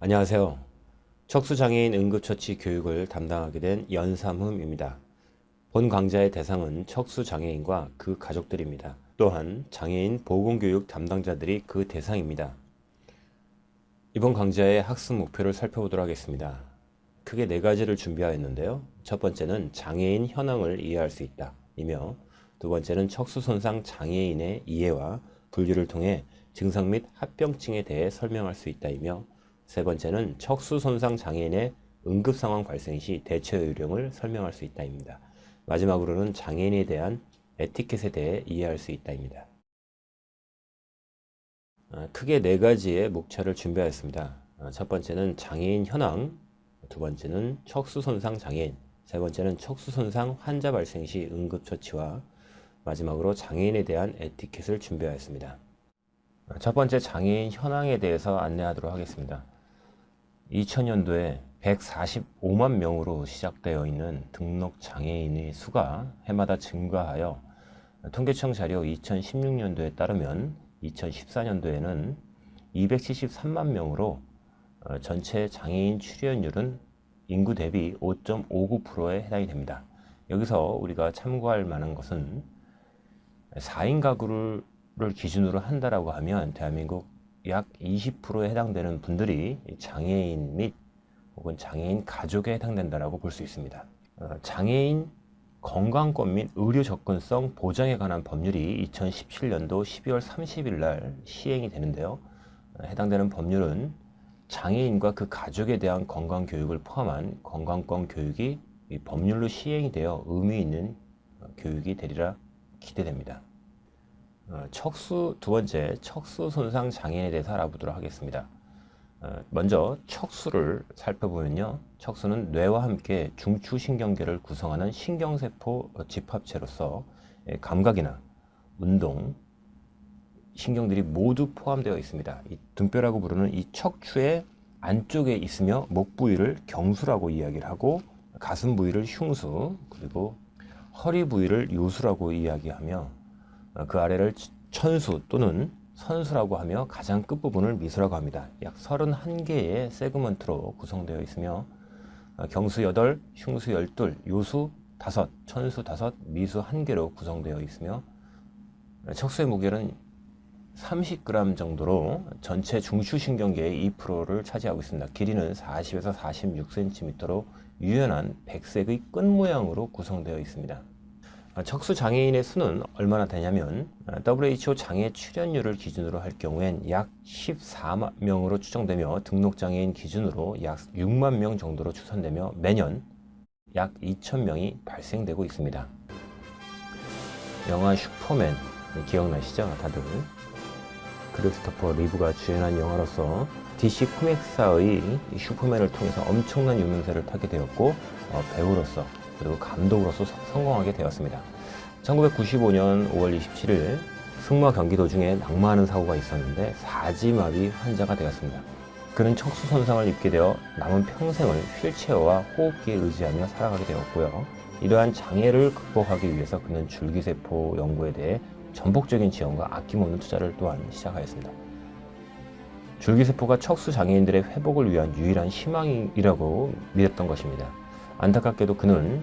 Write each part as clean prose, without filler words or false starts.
안녕하세요. 척수장애인 응급처치 교육을 담당하게 된 연삼흠입니다. 본 강좌의 대상은 척수장애인과 그 가족들입니다. 또한 장애인 보건교육 담당자들이 그 대상입니다. 이번 강좌의 학습 목표를 살펴보도록 하겠습니다. 크게 네 가지를 준비하였는데요. 첫 번째는 장애인 현황을 이해할 수 있다 이며, 두 번째는 척수손상 장애인의 이해와 분류를 통해 증상 및 합병증에 대해 설명할 수 있다 이며, 세 번째는 척수손상 장애인의 응급상황 발생 시 대처 요령을 설명할 수 있다입니다. 마지막으로는 장애인에 대한 에티켓에 대해 이해할 수 있다입니다. 크게 네 가지의 목차를 준비하였습니다. 첫 번째는 장애인 현황, 두 번째는 척수손상 장애인, 세 번째는 척수손상 환자 발생 시 응급처치와 마지막으로 장애인에 대한 에티켓을 준비하였습니다. 첫 번째 장애인 현황에 대해서 안내하도록 하겠습니다. 2000년도에 145만 명으로 시작되어 있는 등록 장애인의 수가 해마다 증가하여 통계청 자료 2016년도에 따르면 2014년도에는 273만 명으로 전체 장애인 출연율은 인구 대비 5.59%에 해당이 됩니다. 여기서 우리가 참고할 만한 것은 4인 가구를 기준으로 한다라고 하면 대한민국 약 20%에 해당되는 분들이 장애인 및 혹은 장애인 가족에 해당된다라고 볼 수 있습니다. 장애인 건강권 및 의료 접근성 보장에 관한 법률이 2017년도 12월 30일 날 시행이 되는데요. 해당되는 법률은 장애인과 그 가족에 대한 건강교육을 포함한 건강권 교육이 법률로 시행이 되어 의미 있는 교육이 되리라 기대됩니다. 두 번째, 척수 손상 장애인에 대해서 알아보도록 하겠습니다. 먼저 척수를 살펴보면요. 척수는 뇌와 함께 중추신경계를 구성하는 신경세포 집합체로서 감각이나 운동, 신경들이 모두 포함되어 있습니다. 이 등뼈라고 부르는 이 척추의 안쪽에 있으며 목 부위를 경수라고 이야기를 하고, 가슴 부위를 흉수, 그리고 허리 부위를 요수라고 이야기하며, 그 아래를 천수 또는 선수라고 하며 가장 끝부분을 미수라고 합니다. 약 31개의 세그먼트로 구성되어 있으며 경수 8, 흉수 12, 요수 5, 천수 5, 미수 1개로 구성되어 있으며, 척수의 무게는 30g 정도로 전체 중추신경계의 2%를 차지하고 있습니다. 길이는 40에서 46cm로 유연한 백색의 끈 모양으로 구성되어 있습니다. 척수 장애인의 수는 얼마나 되냐면 WHO 장애 출연율을 기준으로 할 경우엔 약 14만 명으로 추정되며, 등록 장애인 기준으로 약 6만 명 정도로 추산되며 매년 약 2,000명이 발생되고 있습니다. 영화 슈퍼맨 기억나시죠? 다들 크리스토퍼 리브가 주연한 영화로서 DC 코믹스사의 슈퍼맨을 통해서 엄청난 유명세를 타게 되었고, 배우로서 그리고 감독으로서 성공하게 되었습니다. 1995년 5월 27일 승마 경기 도중에 낙마하는 사고가 있었는데 사지마비 환자가 되었습니다. 그는 척수 손상을 입게 되어 남은 평생을 휠체어와 호흡기에 의지하며 살아가게 되었고요. 이러한 장애를 극복하기 위해서 그는 줄기세포 연구에 대해 전폭적인 지원과 아낌없는 투자를 또한 시작하였습니다. 줄기세포가 척수 장애인들의 회복을 위한 유일한 희망이라고 믿었던 것입니다. 안타깝게도 그는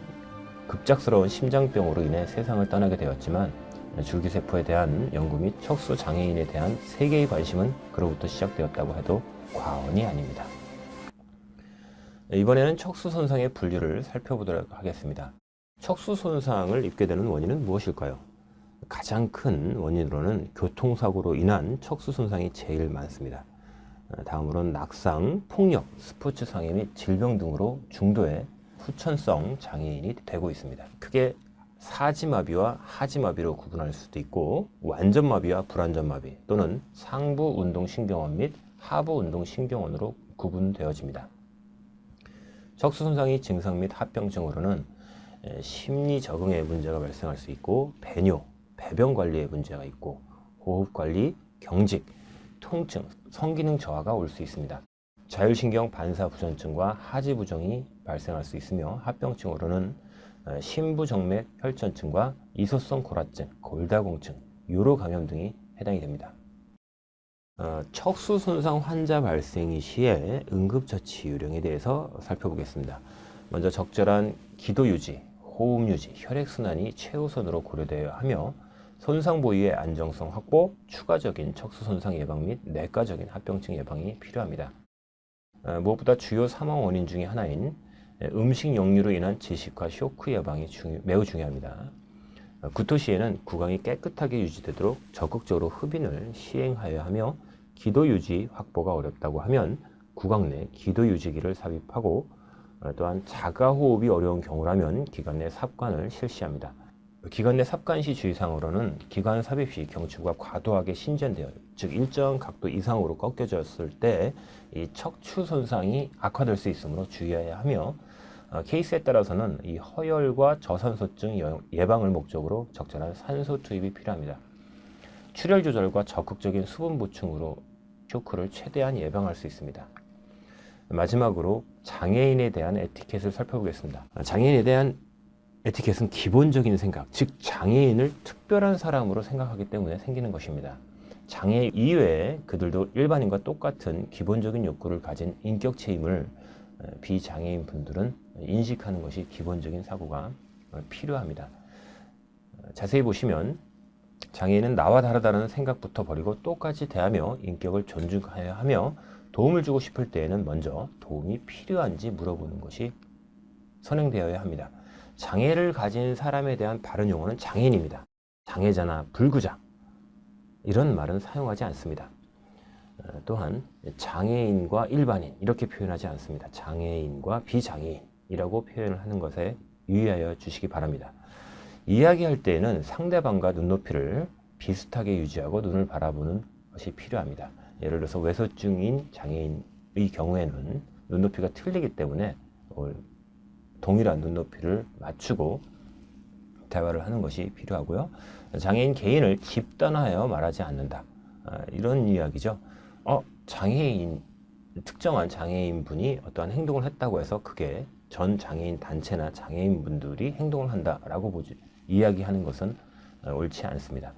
급작스러운 심장병으로 인해 세상을 떠나게 되었지만, 줄기세포에 대한 연구 및 척수 장애인에 대한 세계의 관심은 그로부터 시작되었다고 해도 과언이 아닙니다. 이번에는 척수 손상의 분류를 살펴보도록 하겠습니다. 척수 손상을 입게 되는 원인은 무엇일까요? 가장 큰 원인으로는 교통사고로 인한 척수 손상이 제일 많습니다. 다음으로는 낙상, 폭력, 스포츠 상해 및 질병 등으로 중도의 후천성 장애인이 되고 있습니다. 크게 사지마비와 하지마비로 구분할 수도 있고, 완전마비와 불완전마비 또는 상부 운동신경원 및 하부 운동신경원으로 구분되어집니다. 척수 손상의 증상 및 합병증으로는 심리 적응에 문제가 발생할 수 있고, 배뇨, 배변 관리에 문제가 있고, 호흡 관리, 경직, 통증, 성기능 저하가 올 수 있습니다. 자율신경 반사부전증과 하지부정이 발생할 수 있으며, 합병증으로는 심부정맥 혈전증과 이소성 골화증, 골다공증, 요로 감염 등이 해당이 됩니다. 척수 손상 환자 발생 시에 응급처치 요령에 대해서 살펴보겠습니다. 먼저 적절한 기도 유지, 호흡 유지, 혈액순환이 최우선으로 고려되어야 하며 손상 부위의 안정성 확보, 추가적인 척수 손상 예방 및 내과적인 합병증 예방이 필요합니다. 무엇보다 주요 사망 원인 중의 하나인 음식 역류로 인한 질식과 쇼크 예방이 매우 중요합니다. 구토 시에는 구강이 깨끗하게 유지되도록 적극적으로 흡인을 시행하여야 하며 기도 유지 확보가 어렵다고 하면 구강 내 기도 유지기를 삽입하고 또한 자가 호흡이 어려운 경우라면 기관 내 삽관을 실시합니다. 기관 내 삽관 시 주의사항으로는 기관 삽입 시 경추가 과도하게 신전되어 즉 일정 각도 이상으로 꺾여졌을 때 이 척추 손상이 악화될 수 있으므로 주의해야 하며 케이스에 따라서는 이 허혈과 저산소증 예방을 목적으로 적절한 산소 투입이 필요합니다. 출혈 조절과 적극적인 수분 보충으로 쇼크를 최대한 예방할 수 있습니다. 마지막으로 장애인에 대한 에티켓을 살펴보겠습니다. 장애인에 대한 에티켓은 기본적인 생각, 즉 장애인을 특별한 사람으로 생각하기 때문에 생기는 것입니다. 장애 이외에 그들도 일반인과 똑같은 기본적인 욕구를 가진 인격체임을 비장애인 분들은 인식하는 것이 기본적인 사고가 필요합니다. 자세히 보시면 장애인은 나와 다르다는 생각부터 버리고 똑같이 대하며 인격을 존중해야 하며 도움을 주고 싶을 때에는 먼저 도움이 필요한지 물어보는 것이 선행되어야 합니다. 장애를 가진 사람에 대한 바른 용어는 장애인입니다. 장애자나 불구자 이런 말은 사용하지 않습니다. 또한 장애인과 일반인 이렇게 표현하지 않습니다. 장애인과 비장애인이라고 표현을 하는 것에 유의하여 주시기 바랍니다. 이야기할 때에는 상대방과 눈높이를 비슷하게 유지하고 눈을 바라보는 것이 필요합니다. 예를 들어서 외소증인 장애인의 경우에는 눈높이가 틀리기 때문에 동일한 눈높이를 맞추고 대화를 하는 것이 필요하고요. 장애인 개인을 집단화하여 말하지 않는다. 이런 이야기죠. 장애인, 특정한 장애인 분이 어떠한 행동을 했다고 해서 그게 전 장애인 단체나 장애인 분들이 행동을 한다라고 이야기하는 것은 옳지 않습니다.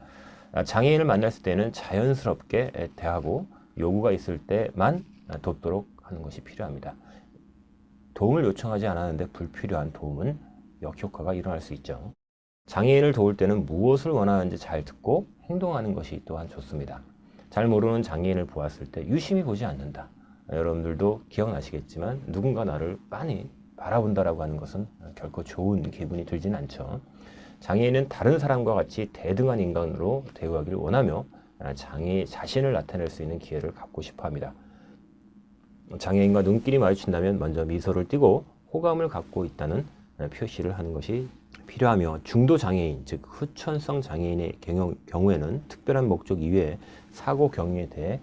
장애인을 만났을 때는 자연스럽게 대하고 요구가 있을 때만 돕도록 하는 것이 필요합니다. 도움을 요청하지 않았는데 불필요한 도움은 역효과가 일어날 수 있죠. 장애인을 도울 때는 무엇을 원하는지 잘 듣고 행동하는 것이 또한 좋습니다. 잘 모르는 장애인을 보았을 때 유심히 보지 않는다. 여러분들도 기억나시겠지만 누군가 나를 빤히 바라본다라고 하는 것은 결코 좋은 기분이 들진 않죠. 장애인은 다른 사람과 같이 대등한 인간으로 대우하기를 원하며 장애 자신을 나타낼 수 있는 기회를 갖고 싶어 합니다. 장애인과 눈길이 마주친다면 먼저 미소를 띠고 호감을 갖고 있다는 표시를 하는 것이 필요하며 중도 장애인, 즉 후천성 장애인의 경우에는 특별한 목적 이외에 사고 경위에 대해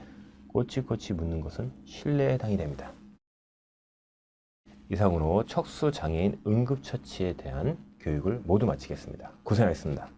꼬치꼬치 묻는 것은 신뢰에 해당이 됩니다. 이상으로 척수 장애인 응급처치에 대한 교육을 모두 마치겠습니다. 고생하셨습니다.